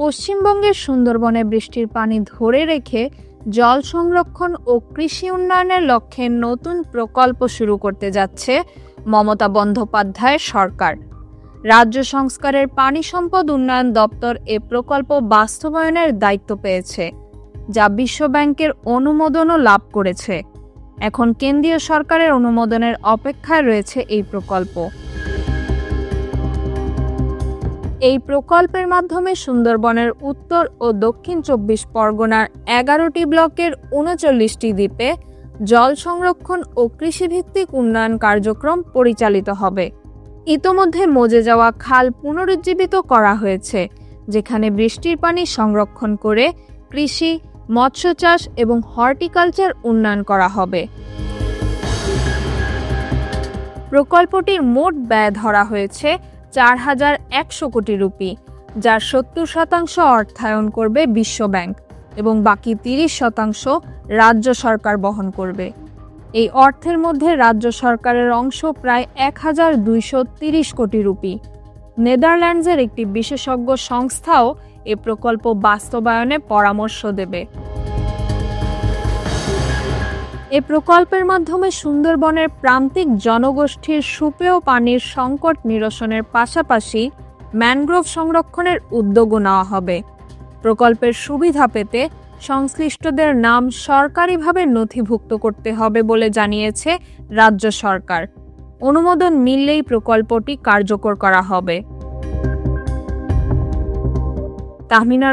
পশ্চিমবঙ্গের সুন্দরবনে বৃষ্টির পানি ধরে রেখে জল সংরক্ষণ ও কৃষি উন্নয়নের লক্ষ্যে নতুন প্রকল্প শুরু করতে যাচ্ছে মমতা বন্দ্যোপাধ্যায়ের সরকার। রাজ্য সংস্কারের পানি সম্পদ উন্নয়ন দপ্তর এ প্রকল্প বাস্তবায়নের দায়িত্ব পেয়েছে, যা বিশ্বব্যাংকের অনুমোদনও লাভ করেছে। এখন কেন্দ্রীয় সরকারের অনুমোদনের অপেক্ষায় রয়েছে এই প্রকল্প। এই প্রকল্পের মাধ্যমে সুন্দরবনের উত্তর ও দক্ষিণ 24 পরগনার 11টি ব্লকের 39টি দ্বীপে জল সংরক্ষণ ও কৃষিভিত্তিক উন্নয়ন কার্যক্রম পরিচালিত হবে। ইতোমধ্যে মজে যাওয়া খাল পুনরুজ্জীবিত করা হয়েছে, যেখানে বৃষ্টির পানি সংরক্ষণ করে কৃষি, মৎস্য চাষ এবং হর্টিকালচার উন্নয়ন করা হবে। প্রকল্পটির মোট ব্যয় ধরা হয়েছে 4100 কোটি রুপি, যার 70% অর্থায়ন করবে বিশ্বব্যাংক এবং বাকি 30% রাজ্য সরকার বহন করবে। এই অর্থের মধ্যে রাজ্য সরকারের অংশ প্রায় 1230 কোটি রুপি। নেদারল্যান্ডসের একটি বিশেষজ্ঞ সংস্থাও এ প্রকল্প বাস্তবায়নে পরামর্শ দেবে। এ প্রকল্পের মাধ্যমে সুন্দরবনের প্রান্তিক জনগোষ্ঠীর সুপেয় পানির সংকট নিরসনের পাশাপাশি ম্যানগ্রোভ সংরক্ষণের উদ্যোগও নেওয়া হবে। প্রকল্পের সুবিধা পেতে সংশ্লিষ্টদের নাম সরকারিভাবে নথিভুক্ত করতে হবে বলে জানিয়েছে রাজ্য সরকার। অনুমোদন মিললেই প্রকল্পটি কার্যকর করা হবে। তাহমিনা